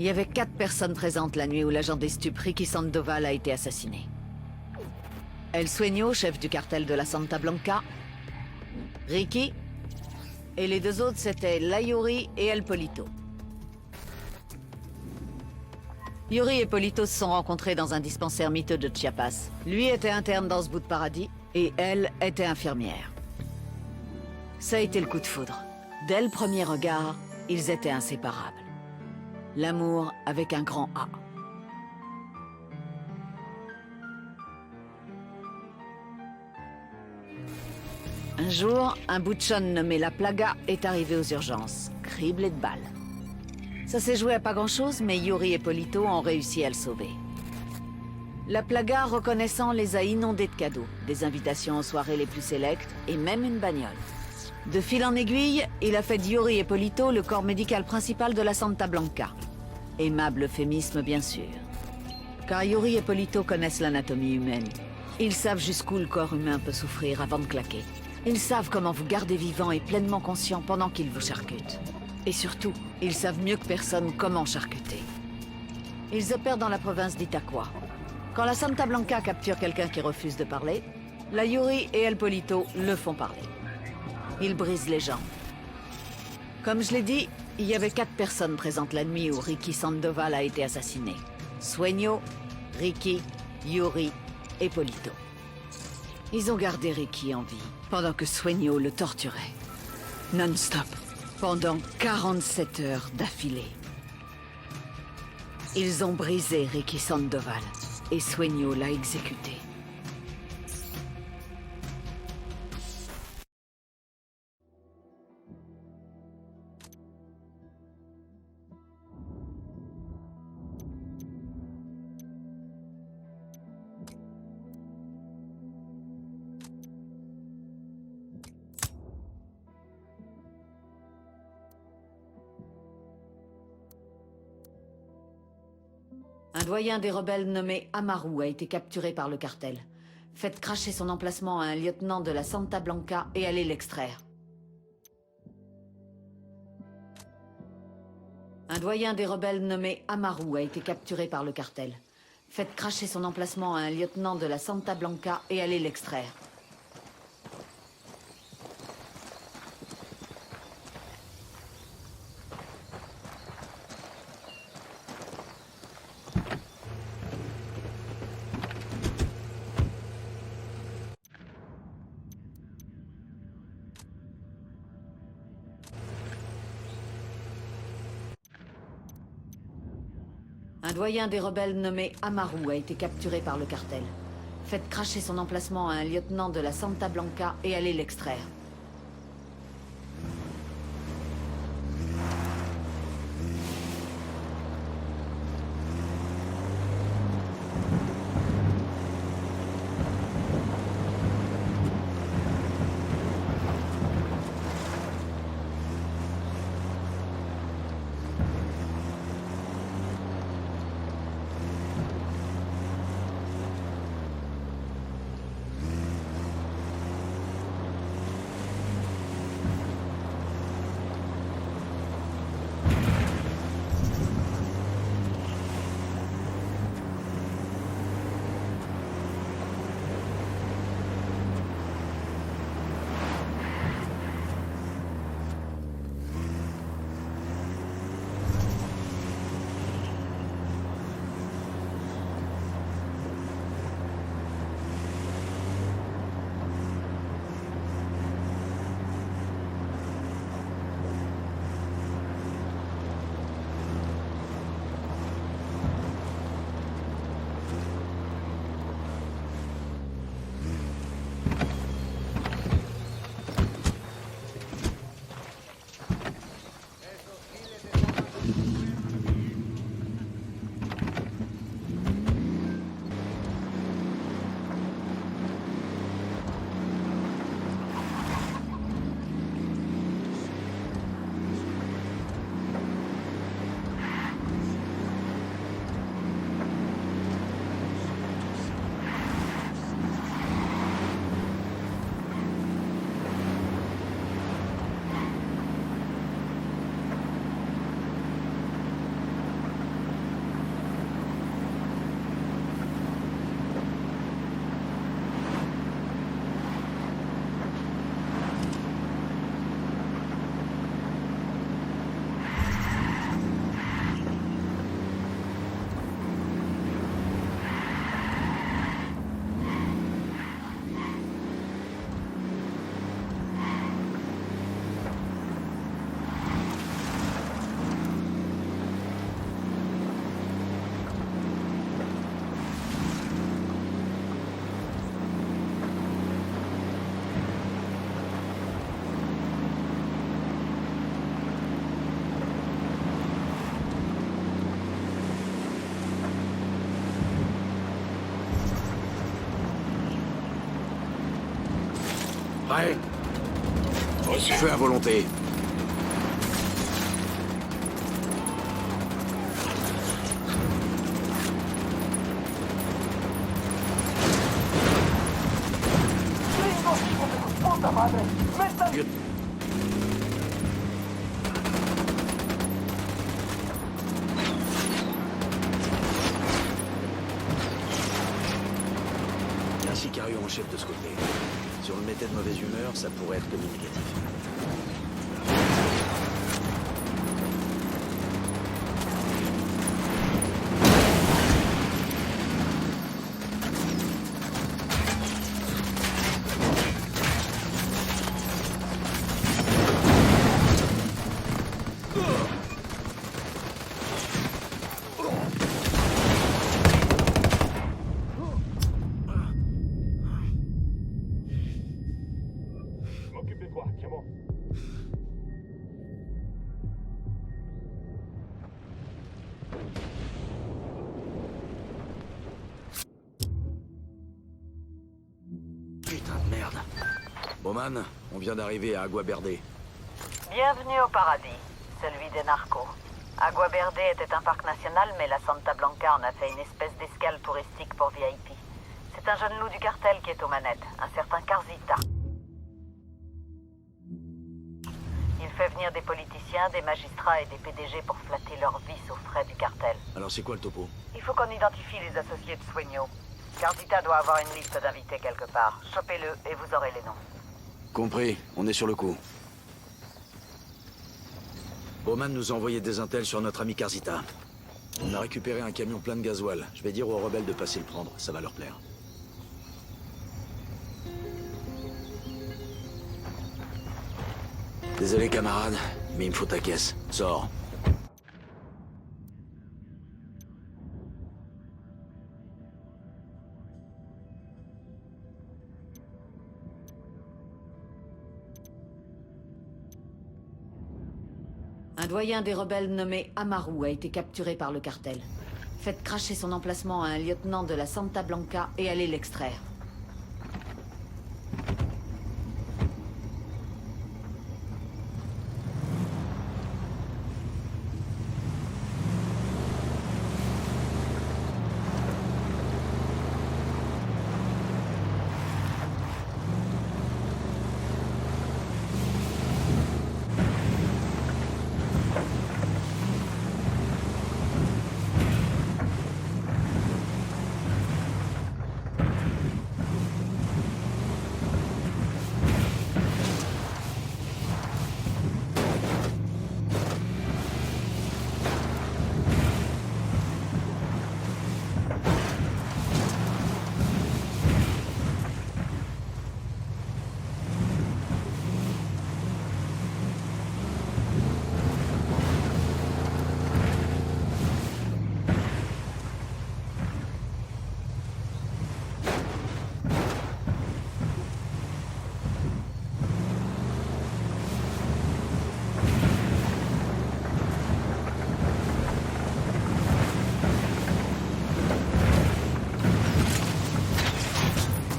Il y avait 4 personnes présentes la nuit où l'agent des stupes Ricky Sandoval a été assassiné. El Sueño, chef du cartel de la Santa Blanca, Ricky, et les 2 autres c'était La Yuri et El Polito. Yuri et Polito se sont rencontrés dans un dispensaire miteux de Chiapas. Lui était interne dans ce bout de paradis, et elle était infirmière. Ça a été le coup de foudre. Dès le premier regard, ils étaient inséparables. L'amour avec un grand A. Un jour, un bouchon nommé La Plaga est arrivé aux urgences, criblé de balles. Ça s'est joué à pas grand-chose, mais Yuri et Polito ont réussi à le sauver. La Plaga, reconnaissant, les a inondés de cadeaux, des invitations aux soirées les plus sélectes et même une bagnole. De fil en aiguille, il a fait de Yuri et Polito le corps médical principal de la Santa Blanca. Aimable euphémisme, bien sûr. Car Yuri et Polito connaissent l'anatomie humaine. Ils savent jusqu'où le corps humain peut souffrir avant de claquer. Ils savent comment vous garder vivant et pleinement conscient pendant qu'ils vous charcutent. Et surtout, ils savent mieux que personne comment charcuter. Ils opèrent dans la province d'Itaqua. Quand la Santa Blanca capture quelqu'un qui refuse de parler, la Yuri et El Polito le font parler. Ils brisent les jambes. Comme je l'ai dit, il y avait 4 personnes présentes la nuit où Ricky Sandoval a été assassiné. Sueño, Ricky, Yuri et Polito. Ils ont gardé Ricky en vie, pendant que Sueño le torturait. Non-stop. Pendant 47 heures d'affilée. Ils ont brisé Ricky Sandoval, et Sueño l'a exécuté. Un doyen des rebelles nommé Amaru a été capturé par le cartel. Faites cracher son emplacement à un lieutenant de la Santa Blanca et allez l'extraire. Un doyen des rebelles nommé Amaru a été capturé par le cartel. Faites cracher son emplacement à un lieutenant de la Santa Blanca et allez l'extraire. Un doyen des rebelles nommé Amaru a été capturé par le cartel. Faites cracher son emplacement à un lieutenant de la Santa Blanca et allez l'extraire. Prêt? Reçu. Feu à volonté. Il y a un sicariot en chef de ce côté. Si on le mettait de mauvaise humeur, ça pourrait être communicatif. M'occupe de toi, tiens-moi. Putain de merde. Bowman, on vient d'arriver à Agua Verde. Bienvenue au paradis, celui des narcos. Agua Verde était un parc national, mais la Santa Blanca en a fait une espèce d'escale touristique pour VIP. C'est un jeune loup du cartel qui est aux manettes, un certain Carzita. Il fait venir des politiciens, des magistrats et des PDG pour flatter leurs vices aux frais du cartel. Alors c'est quoi le topo? Il faut qu'on identifie les associés de Sueño. Carzita doit avoir une liste d'invités quelque part. Chopez-le et vous aurez les noms. Compris, on est sur le coup. Bowman nous a envoyé des intels sur notre ami Carzita. On a récupéré un camion plein de gasoil. Je vais dire aux rebelles de passer le prendre, ça va leur plaire. Désolé camarade, mais il me faut ta caisse. Sors. Un doyen des rebelles nommé Amaru a été capturé par le cartel. Faites cracher son emplacement à un lieutenant de la Santa Blanca et allez l'extraire.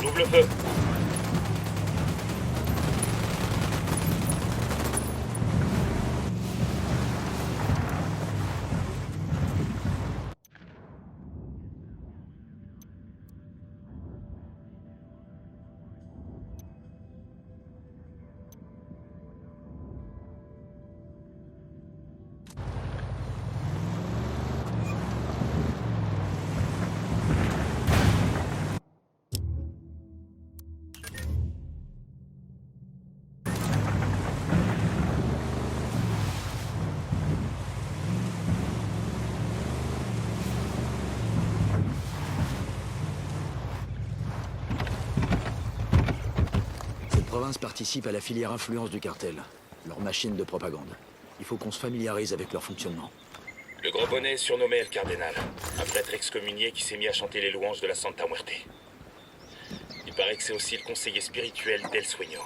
Double feu. Cette province participe à la filière influence du cartel, leur machine de propagande. Il faut qu'on se familiarise avec leur fonctionnement. Le gros bonnet est surnommé El Cardenal, un prêtre excommunié qui s'est mis à chanter les louanges de la Santa Muerte. Il paraît que c'est aussi le conseiller spirituel d'El Sueño.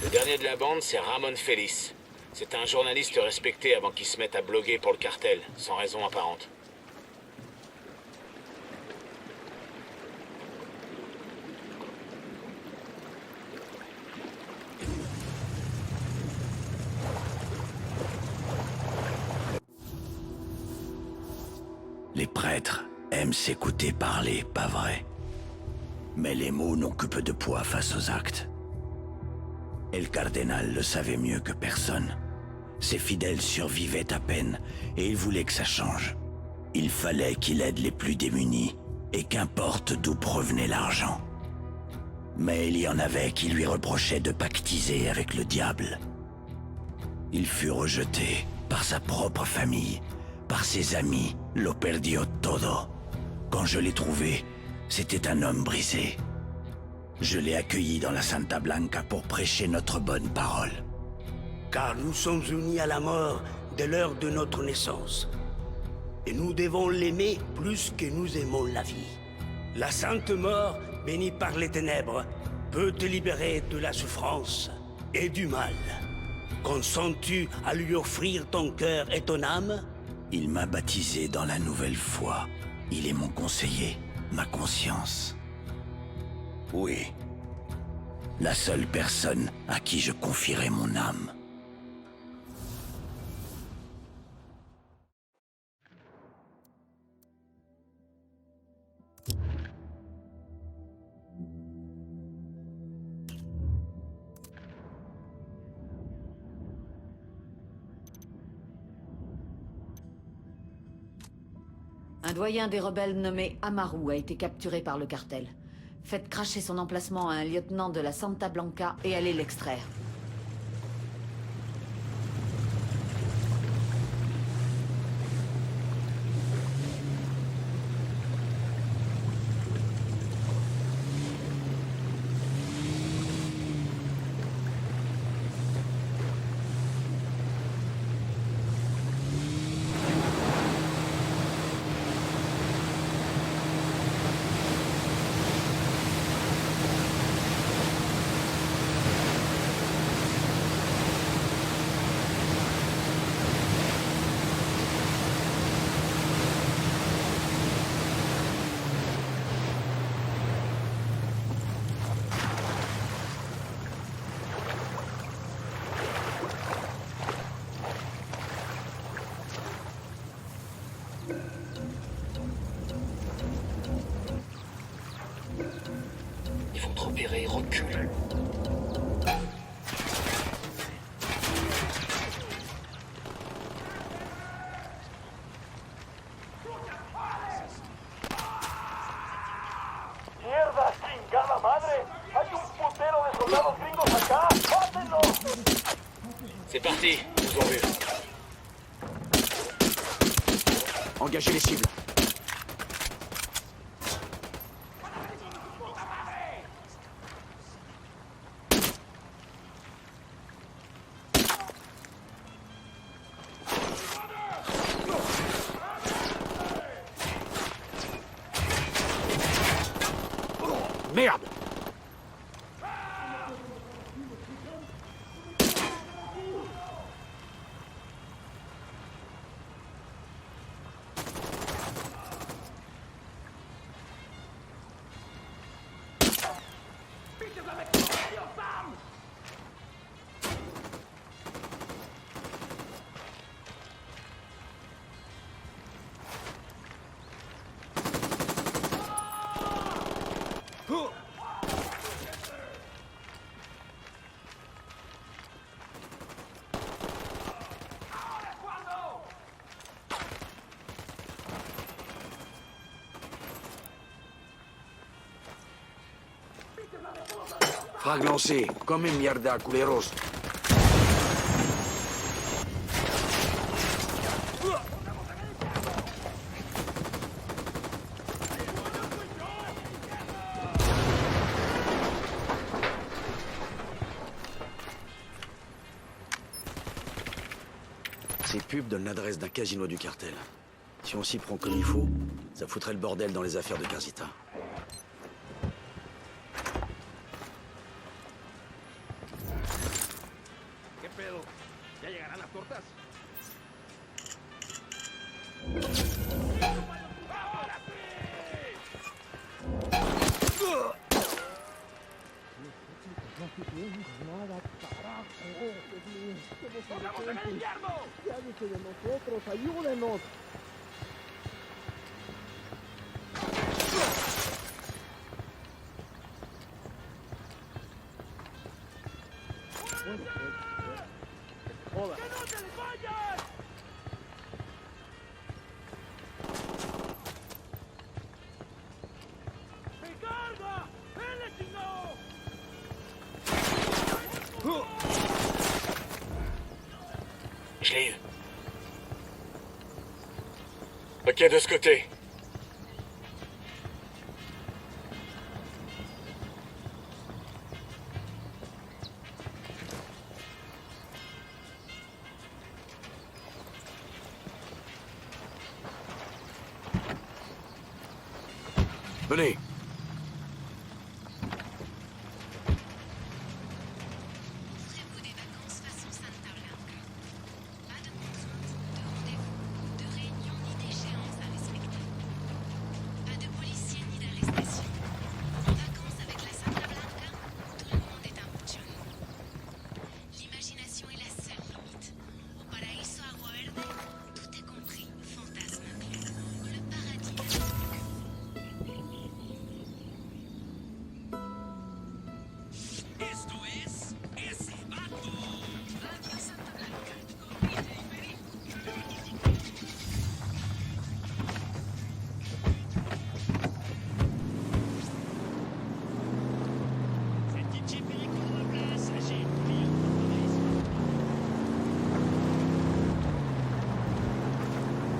Le dernier de la bande, c'est Ramon Feliz. C'est un journaliste respecté avant qu'il se mette à bloguer pour le cartel, sans raison apparente. Les prêtres aiment s'écouter parler, pas vrai? Mais les mots n'ont que peu de poids face aux actes. Et le cardinal le savait mieux que personne. Ses fidèles survivaient à peine, et il voulait que ça change. Il fallait qu'il aide les plus démunis, et qu'importe d'où provenait l'argent. Mais il y en avait qui lui reprochaient de pactiser avec le diable. Il fut rejeté par sa propre famille, par ses amis, lo perdió todo. Quand je l'ai trouvé, c'était un homme brisé. Je l'ai accueilli dans la Santa Blanca pour prêcher notre bonne parole. Car nous sommes unis à la mort dès l'heure de notre naissance. Et nous devons l'aimer plus que nous aimons la vie. La Sainte Mort, bénie par les ténèbres, peut te libérer de la souffrance et du mal. Consens-tu à lui offrir ton cœur et ton âme? Il m'a baptisé dans la nouvelle foi. Il est mon conseiller, ma conscience. Oui. La seule personne à qui je confierai mon âme. Un doyen des rebelles nommé Amaru a été capturé par le cartel. Faites cracher son emplacement à un lieutenant de la Santa Blanca et allez l'extraire. Il faut opérer, recule. ¡Mierda, chingada madre! ¡Hay un putero de soldados gringos acá! ¡Mátenlo! C'est parti, ils nous ont vus. Engagez les cibles. Merde! Frag lancé, come mierda, culeros. Ces pubs donnent l'adresse d'un casino du cartel. Si on s'y prend comme il faut, ça foutrait le bordel dans les affaires de Carzita. ¡Que no te les vayas! ¡Me carga! ¡Vele, chingado! Je l'ai eu. Ok, de ce côté. Venez. Offrez-vous des vacances façon Santa Blanca. Pas de contraintes, de rendez-vous, de réunions ni d'échéances à respecter. Pas de policiers ni d'arrestation.